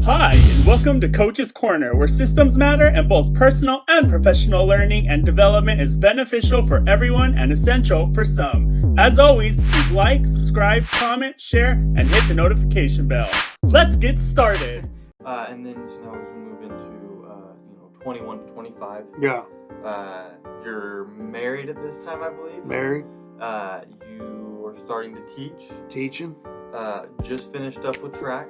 Hi, and welcome to Coach's Corner, where systems matter and both personal and professional learning and development is beneficial for everyone and essential for some. As always, please like, subscribe, comment, share, and hit the notification bell. Let's get started. And then so now we can move into 21 to 25. Yeah. You're married at this time, I believe. Married. You are starting to teach. Teaching. Just finished up with track.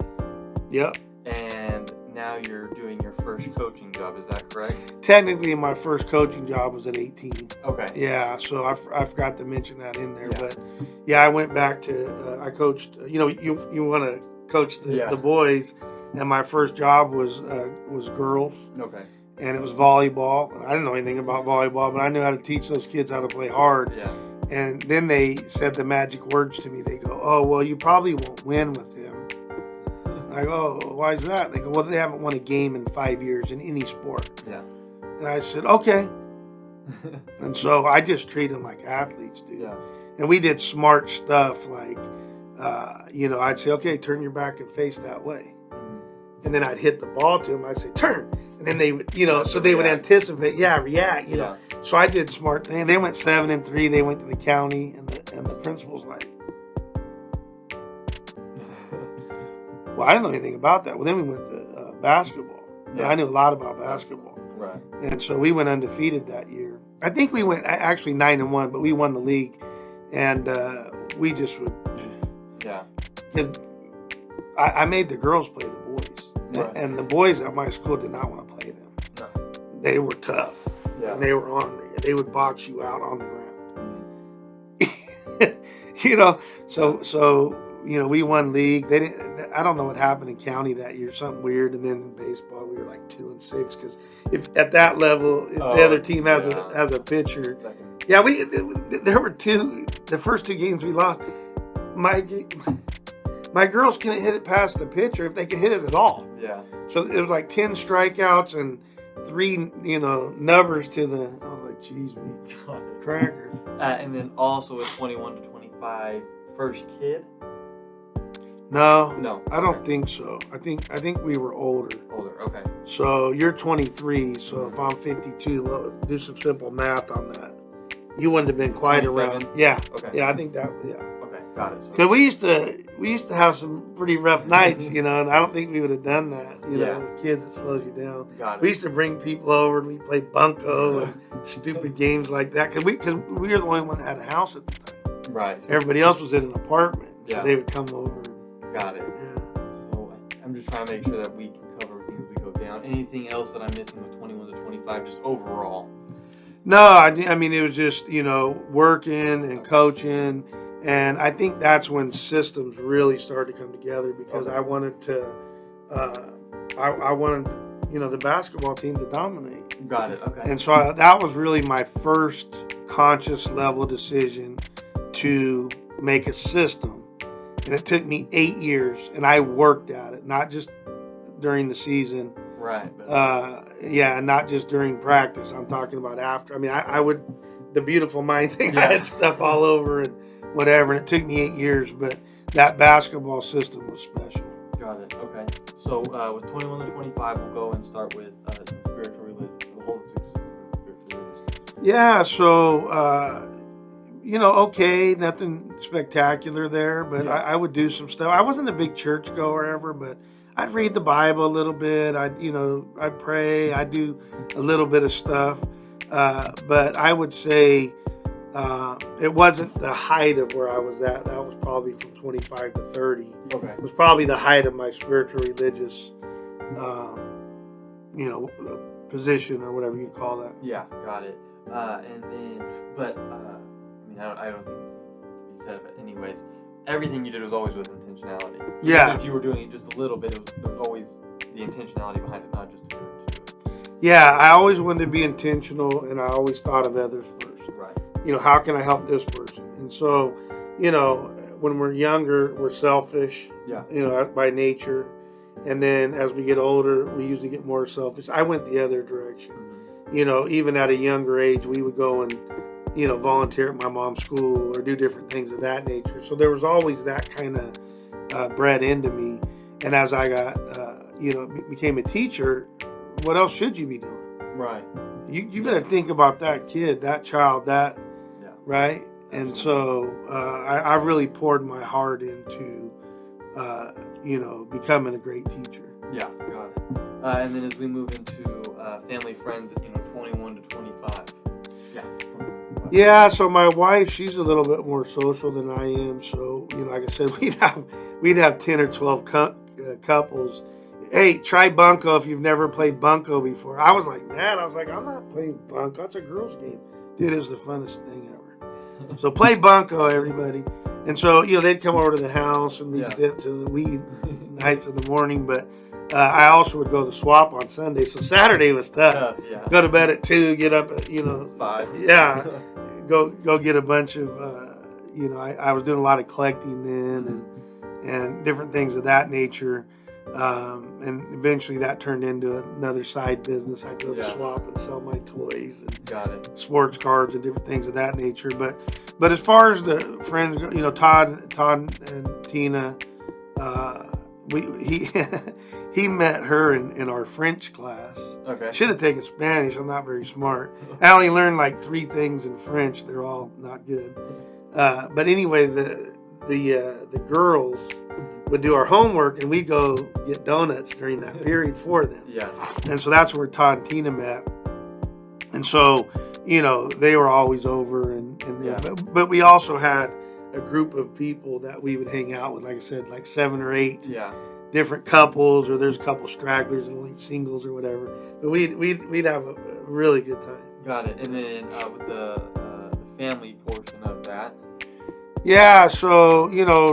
Yep. And now you're doing your first coaching job. Is that correct? Technically, my first coaching job was at 18. Okay. Yeah, so I forgot to mention that in there. Yeah. But yeah, I went back to, I coached, you want to coach the boys. And my first job was girls. Okay. And it was volleyball. I didn't know anything about volleyball, but I knew how to teach those kids how to play hard. Yeah. And then they said the magic words to me. They go, "Oh, well, you probably won't win with them." I go, "Oh, why is that?" They go, "Well, they haven't won a game in 5 years in any sport." Yeah. And I said, "Okay." And so I just treat them like athletes, dude. Yeah. And we did smart stuff like, I'd say, "Okay, turn your back and face that way." And then I'd hit the ball to them. I'd say, "Turn." And then they would, so they would anticipate, react, know. So I did smart things. They went 7-3. They went to the county, and the principal's like, well, I didn't know anything about that. Well, then we went to basketball. And I knew a lot about basketball. Right. And so we went undefeated that year. I think we went actually 9-1, but we won the league. And we just would, because I made the girls play the boys. Right. And the boys at my school did not want to play them. No. They were tough. Yeah. And they were ornery. They would box you out on the ground. So we won league. They didn't. I don't know what happened in county that year. Something weird. And then in baseball, we were like 2-6 because if at that level, if the other team has a pitcher, there were two. The first two games we lost. My girls couldn't hit it past the pitcher if they could hit it at all. Yeah. So it was like 10 strikeouts and 3, numbers to the. I was like, geez, crackers. And then also with 21 to 25, first kid. No, I don't Okay. think so. I think we were older. Older. Okay. So you're 23. So if I'm 52, well, do some simple math on that. You wouldn't have been quite 27? around. Yeah. Okay. Yeah, I think that. Yeah. Okay. Got it. So, Because we used to have some pretty rough nights, and I don't think we would have done that. With kids, it slows you down. got it. We used to bring people over and we play bunco and stupid games like that because we were the only one that had a house at the time. Right. So, Everybody else was in an apartment, so they would come over. got it. Yeah. So I'm just trying to make sure that we can cover everything as we go down. Anything else that I'm missing with 21 to 25, just overall? No, I mean it was just working and coaching, and I think that's when systems really started to come together because I wanted to, I wanted the basketball team to dominate. Got it. Okay. And so that was really my first conscious level decision to make a system. And it took me 8 years, and I worked at it, not just during the season. Right. Not just during practice. I'm talking about after. I mean, I would, the beautiful mind thing, I had stuff all over and whatever, and it took me 8 years, but that basketball system was special. Got it. Okay. So with 21 to 25, we'll go and start with spiritual religion, the holistic system of spiritual religion. Yeah, so, okay, nothing spectacular there, but I would do some stuff. I wasn't a big church goer ever, but I'd read the Bible a little bit. I'd pray. I'd do a little bit of stuff. But I would say it wasn't the height of where I was at. That was probably from 25 to 30. Okay. It was probably the height of my spiritual religious, position or whatever you call that. Yeah, got it. And then, but I don't think this needs to be said, but anyways, everything you did was always with intentionality. Yeah. Even if you were doing it just a little bit, there was always the intentionality behind it, not just to do it. Yeah, I always wanted to be intentional, and I always thought of others first. Right. How can I help this person? And so, when we're younger, we're selfish. Yeah. By nature, and then as we get older, we usually get more selfish. I went the other direction. Mm-hmm. Even at a younger age, we would go and volunteer at my mom's school or do different things of that nature. So there was always that kind of bred into me. And as I got, became a teacher, what else should you be doing? Right. You better think about that kid, that child, that Yeah. right. And so I really poured my heart into becoming a great teacher. Yeah, got it. And then as we move into family friends, 21 to 25. Yeah. Yeah, so my wife, she's a little bit more social than I am. So, like I said, we'd have 10 or 12 couples. Hey, try Bunko if you've never played Bunko before. I was like, I'm not playing Bunko. That's a girls' game. Dude, it was the funnest thing ever. So play Bunko, everybody. And so, they'd come over to the house and we'd step to the wee nights in the morning. But I also would go to swap on Sunday. So Saturday was tough. Yeah. Go to bed at 2, get up at, 5. Yeah. Go get a bunch of, I was doing a lot of collecting then and different things of that nature. And eventually that turned into another side business. I'd go to swap and sell my toys and Got it. sports cards and different things of that nature. But as far as the friends go, Todd and Tina, he met her in our French class. Okay. Should have taken Spanish. I'm not very smart. I only learned like 3 things in French. They're all not good. But anyway, the girls would do our homework and we'd go get donuts during that period for them. Yeah. And so that's where Todd and Tina met. And so, they were always over but we also had a group of people that we would hang out with, like I said, like 7 or 8 different couples, or there's a couple stragglers and like singles or whatever. But we'd have a really good time. Got it. And then with the family portion of that. Yeah, so,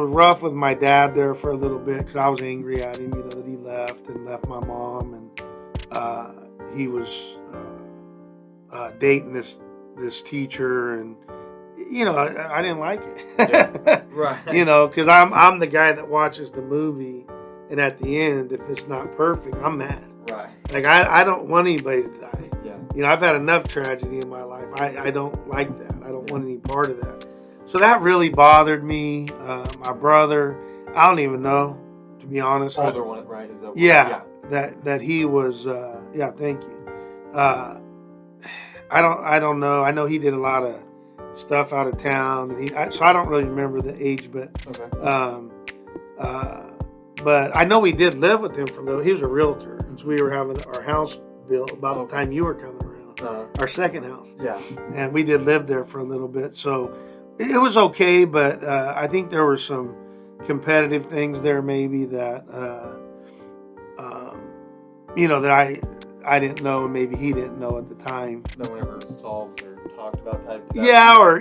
rough with my dad there for a little bit because I was angry at him, that he left my mom. And he was dating this teacher, and, I didn't like it. Yeah. Right. Because I'm the guy that watches the movie, and at the end, if it's not perfect, I'm mad. Right. Like, I don't want anybody to die. Yeah. I've had enough tragedy in my life. I don't like that. I don't want any part of that. So that really bothered me. My brother, I don't even know, to be honest. Older one, right? Is that yeah, that he was. Thank you. I don't know. I know he did a lot of stuff out of town, and so I don't really remember the age, but okay. But I know we did live with him for a little. He was a realtor, and so we were having our house built about the time you were coming around. Our second house. Yeah. And we did live there for a little bit, so it was okay. But I think there were some competitive things there, maybe that that I didn't know, and maybe he didn't know at the time. No one ever solved or talked about type of stuff. Yeah, or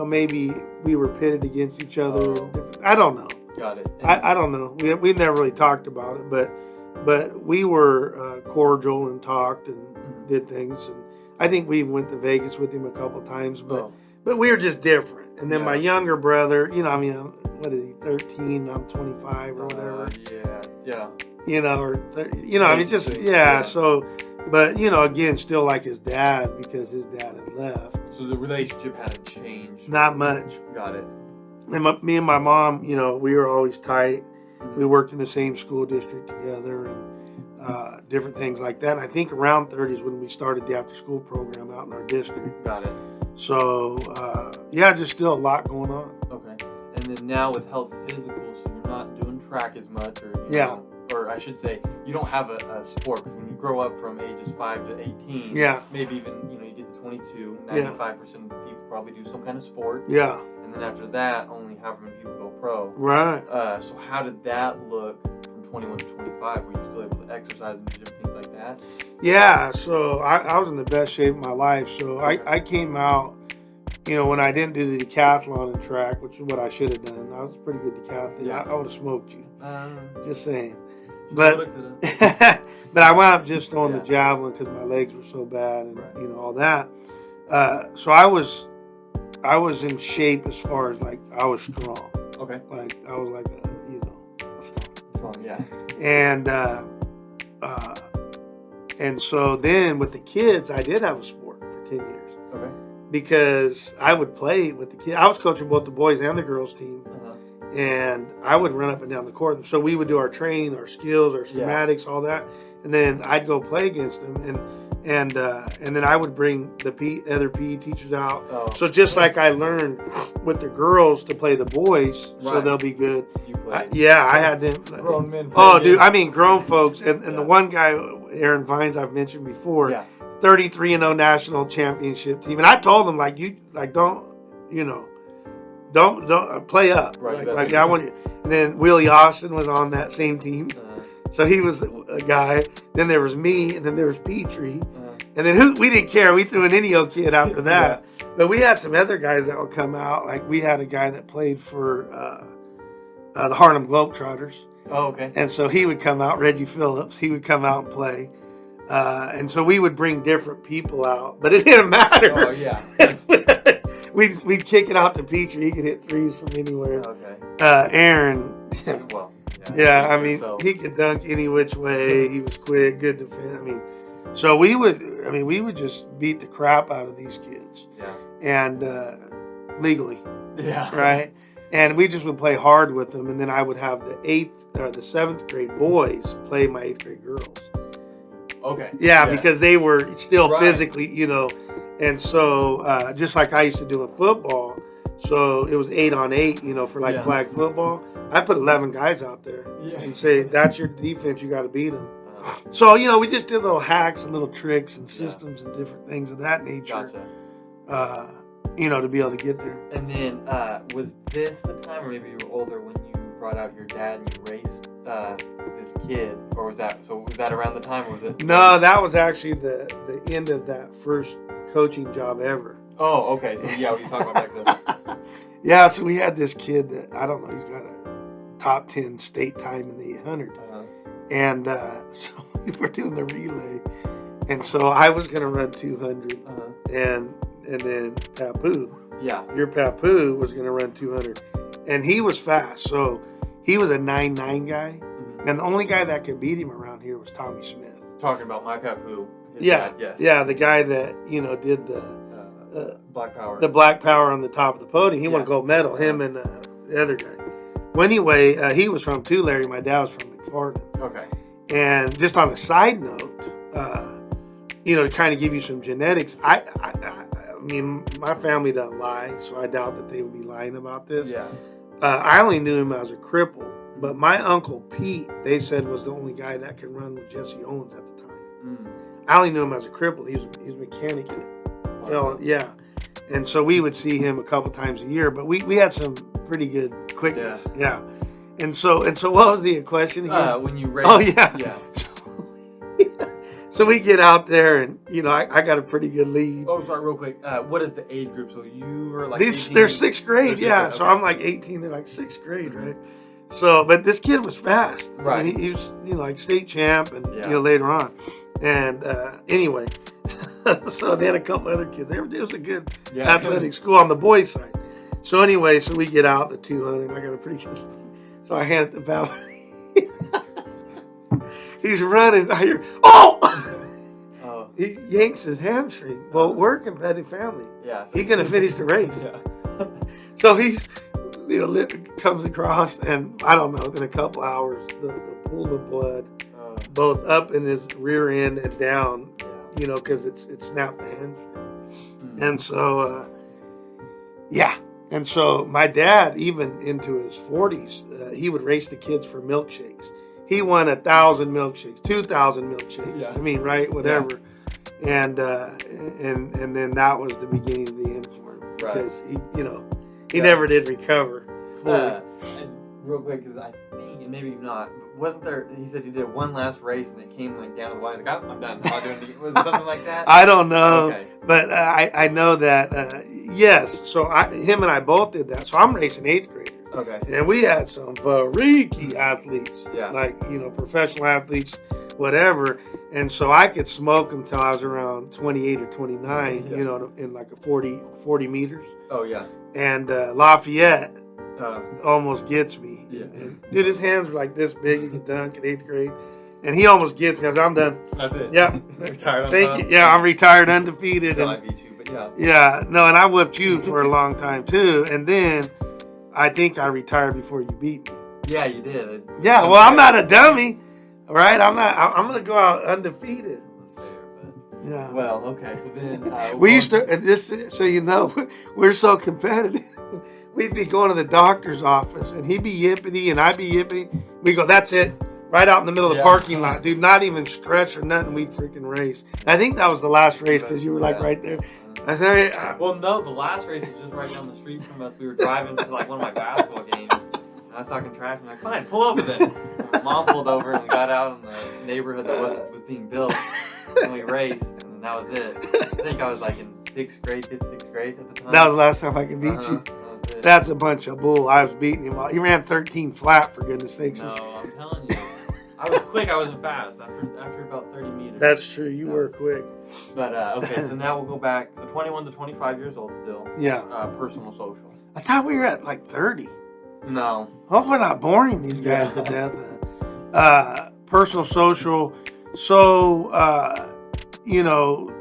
maybe we were pitted against each other. I don't know. Got it. I don't know. We never really talked about it, but we were cordial and talked and did things. And I think we even went to Vegas with him a couple times, but we were just different. And then my younger brother, what is he, 13? I'm 25 or whatever. Yeah. So, but again, still like his dad because his dad had left. So the relationship hadn't changed. Not much. Got it. And me and my mom, we were always tight. We worked in the same school district together and different things like that. And I think around 30 is when we started the after-school program out in our district. Got it. So, just still a lot going on. Okay. And then now with health physical, so you're not doing track as much, or I should say, you don't have a sport. Because when you grow up from ages 5 to 18, maybe even, you get to 22, 95% of the people probably do some kind of sport. Yeah. And then after that, only however many people go pro. Right. So how did that look from 21 to 25? Were you still able to exercise and do different things like that? Yeah, so I was in the best shape of my life. So I came out, when I didn't do the decathlon and track, which is what I should have done. I was a pretty good decathlete. Yeah. I would have smoked you. Just saying. But But I wound up just on the javelin because my legs were so bad and all that. So I was in shape as far as like I was strong. Okay. Like I was like strong. Yeah. And so then with the kids, I did have a sport for 10 years. Okay. Because I would play with the kids. I was coaching both the boys and the girls team. and I would run up and down the court. So we would do our training, our skills, our schematics, all that, and then I'd go play against them, and then I would bring the other PE teachers out. Oh. So just like I learned with the girls to play the boys, so they'll be good. I had them. Grown men. Oh, dude, I mean grown folks, and the one guy, Aaron Vines, I've mentioned before. Yeah. 33-0 national championship team, and I told him don't play up. Right, I want you. And then Willie Austin was on that same team, so he was a guy. Then there was me, and then there was Petrie, and then we didn't care. We threw an Indio kid after that, but we had some other guys that would come out. Like we had a guy that played for the Harlem Globetrotters. Oh, okay. And so he would come out, Reggie Phillips. He would come out and play. And so we would bring different people out, but it didn't matter. Oh, yeah. We'd kick it out to Petrie. He could hit threes from anywhere. Okay. Aaron, well, I mean, he could dunk any which way. He was quick, good defense. I mean, so we would just beat the crap out of these kids. Yeah. And legally. Yeah. Right. And we just would play hard with them, and then I would have the 7th grade boys play my 8th grade girls. Okay. Yeah, because they were still physically, and so just like I used to do in football, so it was 8-on-8, for flag football. I put 11 guys out there and say, that's your defense, you got to beat them. So, we just did little hacks and little tricks and systems and different things of that nature, to be able to get there. And then was this the time, or maybe you were older, when you brought out your dad and you raced this kid, or was that around the time, or was it? No, that was actually the end of that first coaching job ever. Oh, okay. So we talk about back then. Yeah, so we had this kid that I don't know. He's got a top 10 state time in the 800, and so we were doing the relay, and so I was going to run 200, and then Papu, your Papu was going to run 200, and he was fast, so. He was a 9'9" guy, and the only guy that could beat him around here was Tommy Smith. Talking about my Papu, dad, yes. Yeah, the guy that did the Black Power, the Black Power on the top of the podium. He won gold medal. Him and the other guy. Well, anyway, he was from Tulare. My dad was from McFarland. Okay. And just on a side note, to kind of give you some genetics, I mean, my family doesn't lie, so I doubt that they would be lying about this. Yeah. I only knew him as a cripple, but my uncle Pete, they said, was the only guy that could run with Jesse Owens at the time. I only knew him as a cripple. He was a mechanic in it. And so we would see him a couple times a year, but we had some pretty good quickness. Yeah. And so what was the question again? When you raced. Oh, yeah. So we get out there, and I got a pretty good lead. Oh, sorry, real quick. What is the age group? So you were like they're 6th grade, yeah. So I'm like 18. They're like 6th grade, right? So, but this kid was fast. Right. I mean, he was like state champ, and later on, and anyway, so they had a couple other kids. It was a good athletic school on the boys' side. So anyway, so we get out the 200. I got a pretty good. So I hand it to Val. He's running. I hear, he yanks his hamstring. Well, we're a competitive family. Yeah. So he's going to finish the race. So he's, comes across, and I don't know, in a couple hours, the pool of blood, both up in his rear end and down, because it snapped the hamstring. And so, And so my dad, even into his 40s, he would race the kids for milkshakes. He won 1,000 milkshakes, 2,000 milkshakes. Yeah. I mean, right, whatever. Yeah. And then that was the beginning of the end for him, because he never did recover fully. And real quick, because I think, and maybe not, but wasn't there? He said he did one last race and it came down to the wire. He's like, I'm done. I'm not doing it. Was it something like that? I don't know, but I know that yes. So him and I both did that. So I'm racing 8th grade. Okay. And we had some freaky athletes, like, professional athletes, whatever. And so I could smoke them till I was around 28 or 29, in like a 40 meters. Oh, yeah. And Lafayette almost gets me. Yeah. And, dude, his hands were like this big. He could dunk in 8th grade. And he almost gets me. I said, I'm done. That's it. Yeah. Retired. Thank you. Yeah, I'm retired, undefeated. I beat you, but yeah. No, and I whipped you for a long time, too. And then I think I retired before you beat me. Yeah, you did. Yeah, well, I'm not a dummy, right? I'm gonna go out undefeated. Yeah. Well, okay. So then we used to, and this, so you know, we're so competitive. We'd be going to the doctor's office, and he'd be yippity, and I'd be yippity. We go, that's it, right out in the middle of the parking lot, dude. Not even stretch or nothing. We'd freaking race. I think that was the last race because you were like right there. I said, well, no, the last race was just right down the street from us. We were driving to like one of my basketball games. And I was talking trash. I'm like, fine, pull over then. Mom pulled over, and we got out in the neighborhood that was being built, and we raced, and that was it. I think I was like in 6th grade at the time. That was the last time I could beat you. That's a bunch of bull. I was beating him. He ran 13 flat, for goodness sakes. No, I'm telling you. I was quick. I wasn't fast. After about 30 meters. That's true. You were quick. But, okay, so now we'll go back. So 21 to 25 years old still. Yeah. Personal social. I thought we were at like 30. No. Hopefully not boring these guys to death. Personal social. So, you know,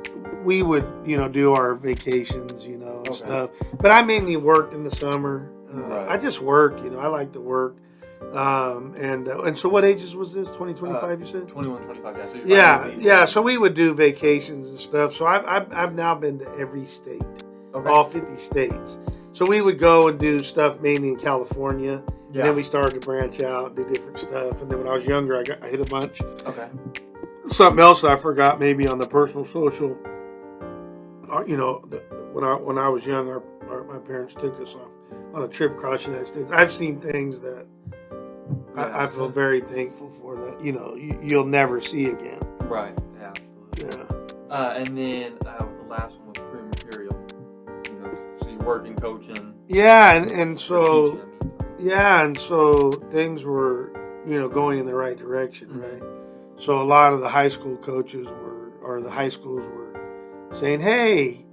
we would, you know, do our vacations, you know, and stuff. But I mainly worked in the summer. Right. I just work, you know. I like to work. And so what ages was this? 20, 25, you said? 21, 25, yeah. So yeah. So we would do vacations and stuff. So I've now been to every state, all 50 states. So we would go and do stuff mainly in California. Yeah. And then we started to branch out and do different stuff. And then when I was younger, I hit a bunch. Okay. Something else I forgot maybe on the personal social. You know, when I was young, my parents took us off on a trip across the United States. I've seen things that I feel very thankful for that, you know, you'll never see again. Right. Yeah. Absolutely. Yeah. And then the last one was career material. You know, so you're working, coaching. Yeah, and so teaching, and so things were, you know, going in the right direction, right? So a lot of the high school coaches the high schools were saying, hey,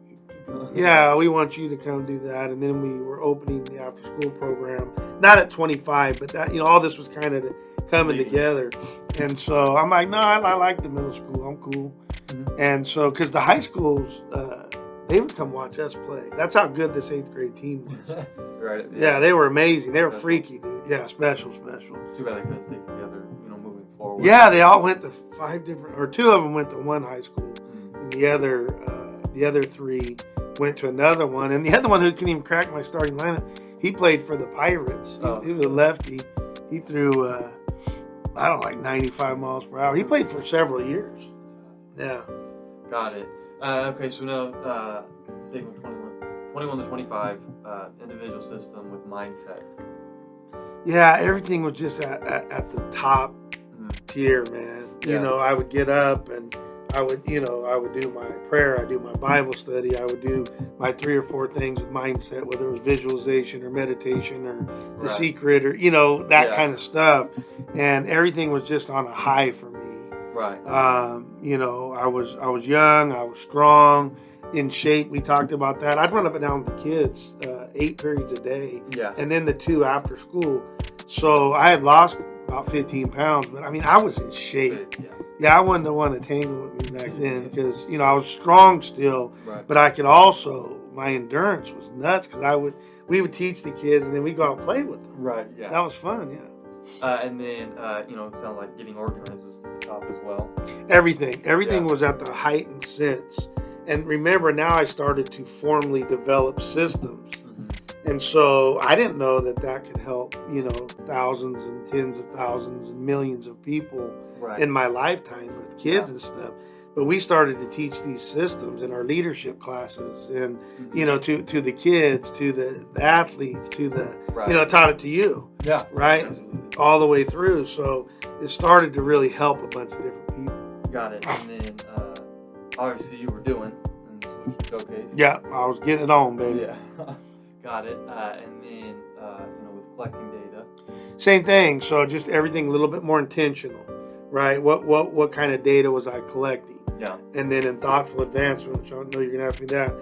yeah, we want you to come do that. And then we were opening the after school program, not at 25, but that, you know, all this was kind of coming together. And so I'm like, no, I like the middle school. I'm cool. Mm-hmm. And so, because the high schools, they would come watch us play. That's how good this 8th grade team was. Right. Yeah, they were amazing. They were freaky, dude. Yeah, special. Too bad they couldn't stick together, you know, moving forward. Yeah, they all went to 5 different, or 2 of them went to one high school, and the other 3 went to another one, and the other one who couldn't even crack my starting lineup, he played for the Pirates. He was a lefty. He threw, I don't know, like 95 miles per hour. He played for several years. Yeah. Got it. Okay, so now, sticking with 21 to 25, individual system with mindset. Yeah, everything was just at the top tier, man. Yeah. You know, I would get up and I would do my prayer, I'd do my Bible study, I would do my 3 or 4 things with mindset, whether it was visualization or meditation or the secret or, you know, that kind of stuff. And everything was just on a high for me. Right. You know, I was young, I was strong, in shape. We talked about that. I'd run up and down with the kids 8 periods a day. Yeah. And then the 2 after school. So I had lost about 15 pounds, but I mean, I was in shape. Yeah, I wasn't the one to tangle with me back then because, you know, I was strong still, but I could also, my endurance was nuts because we would teach the kids and then we'd go out and play with them. Right, yeah. That was fun, yeah. And then, you know, it sounded like getting organized was at the top as well. Everything was at the heightened sense. And remember, now I started to formally develop systems. And so I didn't know that could help, you know, thousands and tens of thousands and millions of people in my lifetime with kids and stuff. But we started to teach these systems in our leadership classes and, you know, to the kids, to the athletes, to the, you know, taught it to you. Yeah. Right? Absolutely. All the way through. So it started to really help a bunch of different people. Got it. And then, obviously you were doing in the Solution Showcase. Yeah, I was getting it on, baby. Yeah. Got it. And then, you know, with collecting data. Same thing. So just everything a little bit more intentional, right? What kind of data was I collecting? Yeah. And then in thoughtful advancement, which I know you're going to ask me that,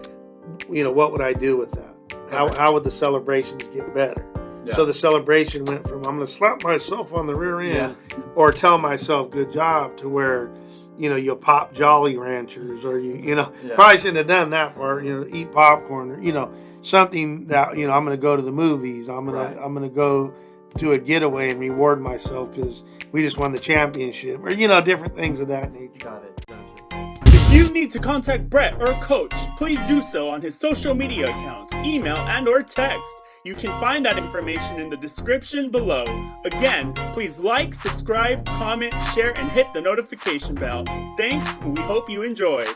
you know, what would I do with that? How would the celebrations get better? Yeah. So the celebration went from I'm going to slap myself on the rear end or tell myself good job to where, you pop Jolly Ranchers or probably shouldn't have done that part, eat popcorn or, something that, I'm going to go to the movies. I'm going to go do a getaway and reward myself because we just won the championship or, different things of that nature. Got it. If you need to contact Brett or Coach, please do so on his social media accounts, email, and or text. You can find that information in the description below. Again, please like, subscribe, comment, share, and hit the notification bell. Thanks, and we hope you enjoyed.